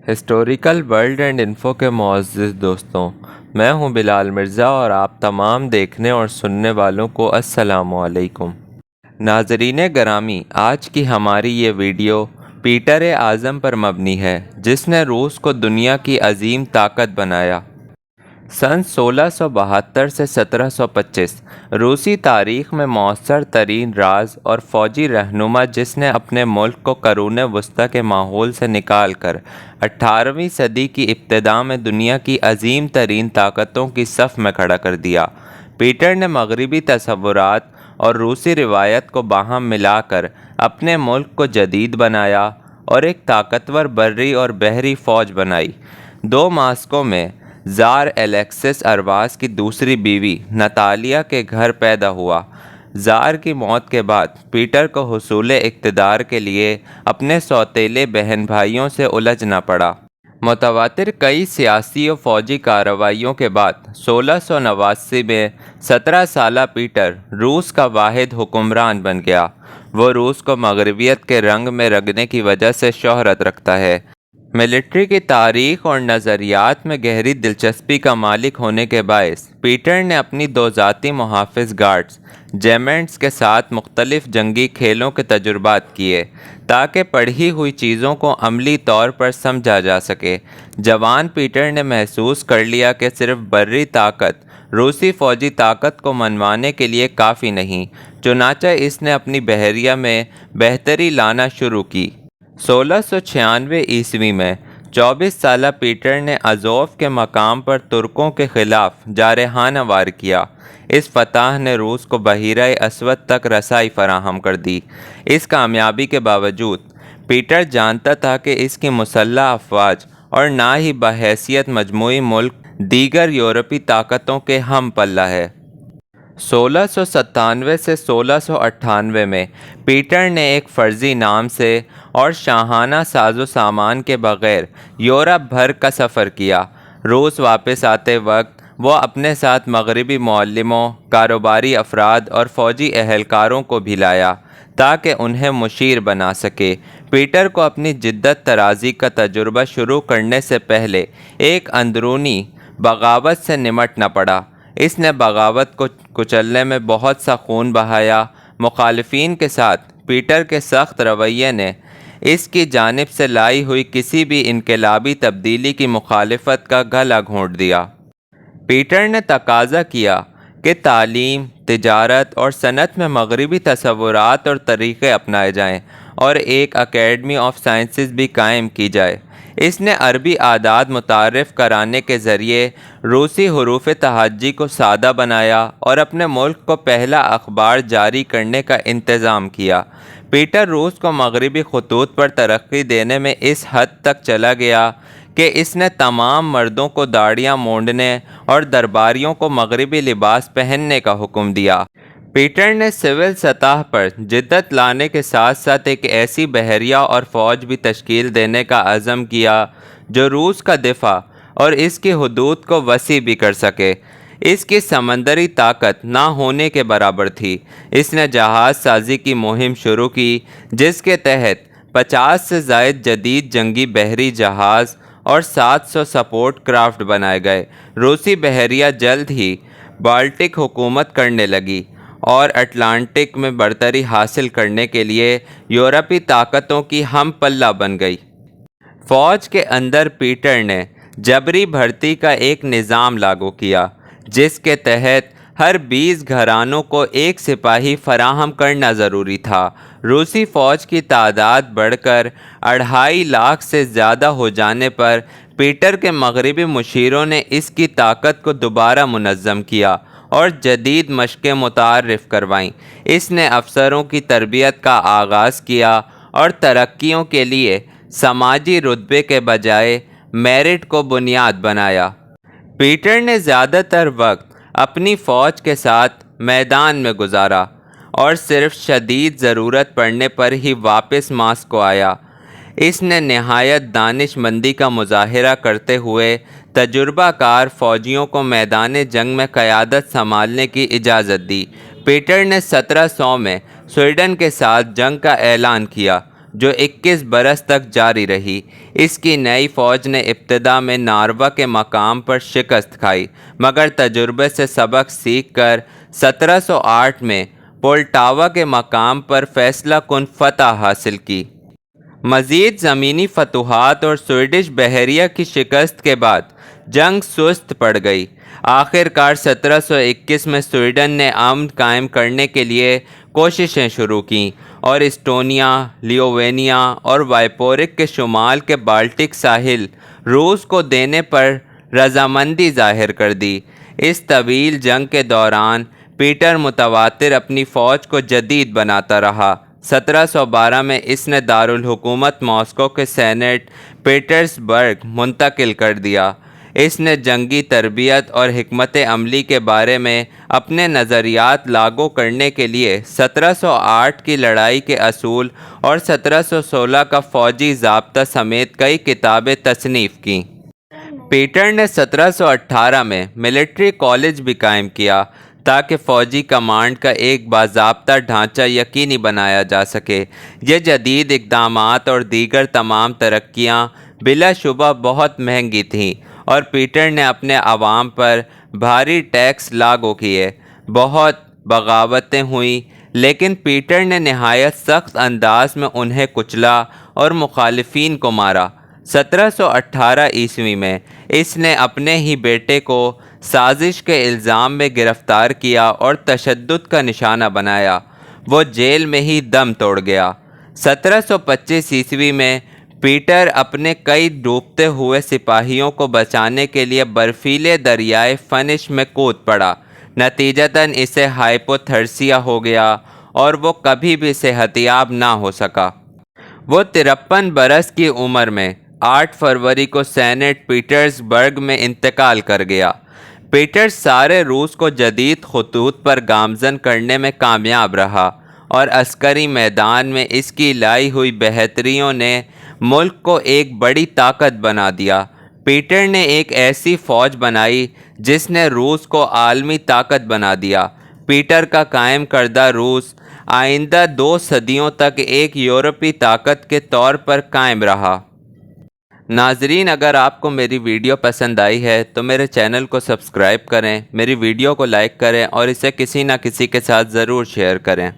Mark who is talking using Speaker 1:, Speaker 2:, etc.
Speaker 1: Historical world and info کے معزز دوستوں، میں ہوں بلال مرزا اور آپ تمام دیکھنے اور سننے والوں کو السلام علیکم۔ ناظرین گرامی، آج کی ہماری یہ ویڈیو پیٹر اعظم پر مبنی ہے، جس نے روس کو دنیا کی عظیم طاقت بنایا۔ سن 1672 سے 1725 روسی تاریخ میں مؤثر ترین راز اور فوجی رہنما جس نے اپنے ملک کو قرون وسطیٰ کے ماحول سے نکال کر 18ویں صدی کی ابتدا میں دنیا کی عظیم ترین طاقتوں کی صف میں کھڑا کر دیا۔ پیٹر نے مغربی تصورات اور روسی روایت کو باہم ملا کر اپنے ملک کو جدید بنایا اور ایک طاقتور بری اور بحری فوج بنائی۔ ماسکو میں زار الیکسس ارواس کی دوسری بیوی نتالیا کے گھر پیدا ہوا۔ زار کی موت کے بعد پیٹر کو حصول اقتدار کے لیے اپنے سوتیلے بہن بھائیوں سے الجھنا پڑا۔ متواتر کئی سیاسی و فوجی کارروائیوں کے بعد 1689 میں 17 سالہ پیٹر روس کا واحد حکمران بن گیا۔ وہ روس کو مغربیت کے رنگ میں رنگنے کی وجہ سے شہرت رکھتا ہے۔ ملٹری کی تاریخ اور نظریات میں گہری دلچسپی کا مالک ہونے کے باعث پیٹر نے اپنی 2 ذاتی محافظ گارڈز جیمنٹس کے ساتھ مختلف جنگی کھیلوں کے تجربات کیے تاکہ پڑھی ہوئی چیزوں کو عملی طور پر سمجھا جا سکے۔ جوان پیٹر نے محسوس کر لیا کہ صرف بری طاقت روسی فوجی طاقت کو منوانے کے لیے کافی نہیں، چنانچہ اس نے اپنی بحریہ میں بہتری لانا شروع کی۔ 1696 عیسوی میں 24 سالہ پیٹر نے ازوف کے مقام پر ترکوں کے خلاف جارحانہ وار کیا۔ اس فتح نے روس کو بحیرہ اسود تک رسائی فراہم کر دی۔ اس کامیابی کے باوجود پیٹر جانتا تھا کہ اس کی مسلح افواج اور نہ ہی بحیثیت مجموعی ملک دیگر یورپی طاقتوں کے ہم پلہ ہے۔ 1697 سے 1698 میں پیٹر نے ایک فرضی نام سے اور شاہانہ ساز و سامان کے بغیر یورپ بھر کا سفر کیا۔ روس واپس آتے وقت وہ اپنے ساتھ مغربی معلموں، کاروباری افراد اور فوجی اہلکاروں کو بھی لایا تاکہ انہیں مشیر بنا سکے۔ پیٹر کو اپنی جدت طرازی کا تجربہ شروع کرنے سے پہلے ایک اندرونی بغاوت سے نمٹنا پڑا۔ اس نے بغاوت کو کچلنے میں بہت سا خون بہایا۔ مخالفین کے ساتھ پیٹر کے سخت رویے نے اس کی جانب سے لائی ہوئی کسی بھی انقلابی تبدیلی کی مخالفت کا گلا گھونٹ دیا۔ پیٹر نے تقاضا کیا کہ تعلیم، تجارت اور صنعت میں مغربی تصورات اور طریقے اپنائے جائیں اور ایک اکیڈمی آف سائنسز بھی قائم کی جائے۔ اس نے عربی اعداد متعارف کرانے کے ذریعے روسی حروف تہجی کو سادہ بنایا اور اپنے ملک کو پہلا اخبار جاری کرنے کا انتظام کیا۔ پیٹر روس کو مغربی خطوط پر ترقی دینے میں اس حد تک چلا گیا کہ اس نے تمام مردوں کو داڑھیاں مونڈنے اور درباریوں کو مغربی لباس پہننے کا حکم دیا۔ پیٹر نے سول سطح پر جدت لانے کے ساتھ ساتھ ایک ایسی بحریہ اور فوج بھی تشکیل دینے کا عزم کیا جو روس کا دفاع اور اس کی حدود کو وسیع بھی کر سکے۔ اس کی سمندری طاقت نہ ہونے کے برابر تھی۔ اس نے جہاز سازی کی مہم شروع کی جس کے تحت 50 سے زائد جدید جنگی بحری جہاز اور 700 سپورٹ کرافٹ بنائے گئے۔ روسی بحریہ جلد ہی بالٹک حکومت کرنے لگی اور اٹلانٹک میں برتری حاصل کرنے کے لیے یورپی طاقتوں کی ہم پلہ بن گئی۔ فوج کے اندر پیٹر نے جبری بھرتی کا ایک نظام لاگو کیا جس کے تحت ہر 20 گھرانوں کو ایک سپاہی فراہم کرنا ضروری تھا۔ روسی فوج کی تعداد بڑھ کر 2.5 لاکھ سے زیادہ ہو جانے پر پیٹر کے مغربی مشیروں نے اس کی طاقت کو دوبارہ منظم کیا اور جدید مشقیں متعارف کروائیں۔ اس نے افسروں کی تربیت کا آغاز کیا اور ترقیوں کے لیے سماجی رتبے کے بجائے میرٹ کو بنیاد بنایا۔ پیٹر نے زیادہ تر وقت اپنی فوج کے ساتھ میدان میں گزارا اور صرف شدید ضرورت پڑنے پر ہی واپس ماسکو آیا۔ اس نے نہایت دانش مندی کا مظاہرہ کرتے ہوئے تجربہ کار فوجیوں کو میدان جنگ میں قیادت سنبھالنے کی اجازت دی۔ پیٹر نے 1700 میں سویڈن کے ساتھ جنگ کا اعلان کیا۔ جو 21 برس تک جاری رہی۔ اس کی نئی فوج نے ابتدا میں ناروا کے مقام پر شکست کھائی، مگر تجربے سے سبق سیکھ کر 1708 میں پولٹاوا کے مقام پر فیصلہ کن فتح حاصل کی۔ مزید زمینی فتوحات اور سویڈش بحریہ کی شکست کے بعد جنگ سست پڑ گئی۔ آخر کار 1721 میں سویڈن نے امن قائم کرنے کے لیے کوششیں شروع کیں اور اسٹونیا، لیووینیا اور وائپورک کے شمال کے بالٹک ساحل روس کو دینے پر رضامندی ظاہر کر دی۔ اس طویل جنگ کے دوران پیٹر متواتر اپنی فوج کو جدید بناتا رہا۔ 1712 میں اس نے دارالحکومت ماسکو کے سینٹ پیٹرز برگ منتقل کر دیا۔ اس نے جنگی تربیت اور حکمت عملی کے بارے میں اپنے نظریات لاگو کرنے کے لیے 1708 کی لڑائی کے اصول اور 1716 کا فوجی ضابطہ سمیت کئی کتابیں تصنیف کیں۔ پیٹر نے 1718 میں ملٹری کالج بھی قائم کیا تاکہ فوجی کمانڈ کا ایک باضابطہ ڈھانچہ یقینی بنایا جا سکے۔ یہ جدید اقدامات اور دیگر تمام ترقیاں بلا شبہ بہت مہنگی تھیں اور پیٹر نے اپنے عوام پر بھاری ٹیکس لاگو کیے۔ بہت بغاوتیں ہوئیں، لیکن پیٹر نے نہایت سخت انداز میں انہیں کچلا اور مخالفین کو مارا۔ 1718 عیسوی میں اس نے اپنے ہی بیٹے کو سازش کے الزام میں گرفتار کیا اور تشدد کا نشانہ بنایا۔ وہ جیل میں ہی دم توڑ گیا۔ 1725 عیسوی میں پیٹر اپنے کئی ڈوبتے ہوئے سپاہیوں کو بچانے کے لیے برفیلے دریائے فنش میں کود پڑا۔ نتیجتاً اسے ہائپوتھرسیا ہو گیا اور وہ کبھی بھی صحت یاب نہ ہو سکا۔ وہ 53 برس کی عمر میں 8 فروری کو سینٹ پیٹرز برگ میں انتقال کر گیا۔ پیٹر سارے روس کو جدید خطوط پر گامزن کرنے میں کامیاب رہا اور عسکری میدان میں اس کی لائی ہوئی بہتریوں نے ملک کو ایک بڑی طاقت بنا دیا۔ پیٹر نے ایک ایسی فوج بنائی جس نے روس کو عالمی طاقت بنا دیا۔ پیٹر کا قائم کردہ روس آئندہ 2 صدیوں تک ایک یورپی طاقت کے طور پر قائم رہا۔ ناظرین، اگر آپ کو میری ویڈیو پسند آئی ہے تو میرے چینل کو سبسکرائب کریں، میری ویڈیو کو لائک کریں اور اسے کسی نہ کسی کے ساتھ ضرور شیئر کریں۔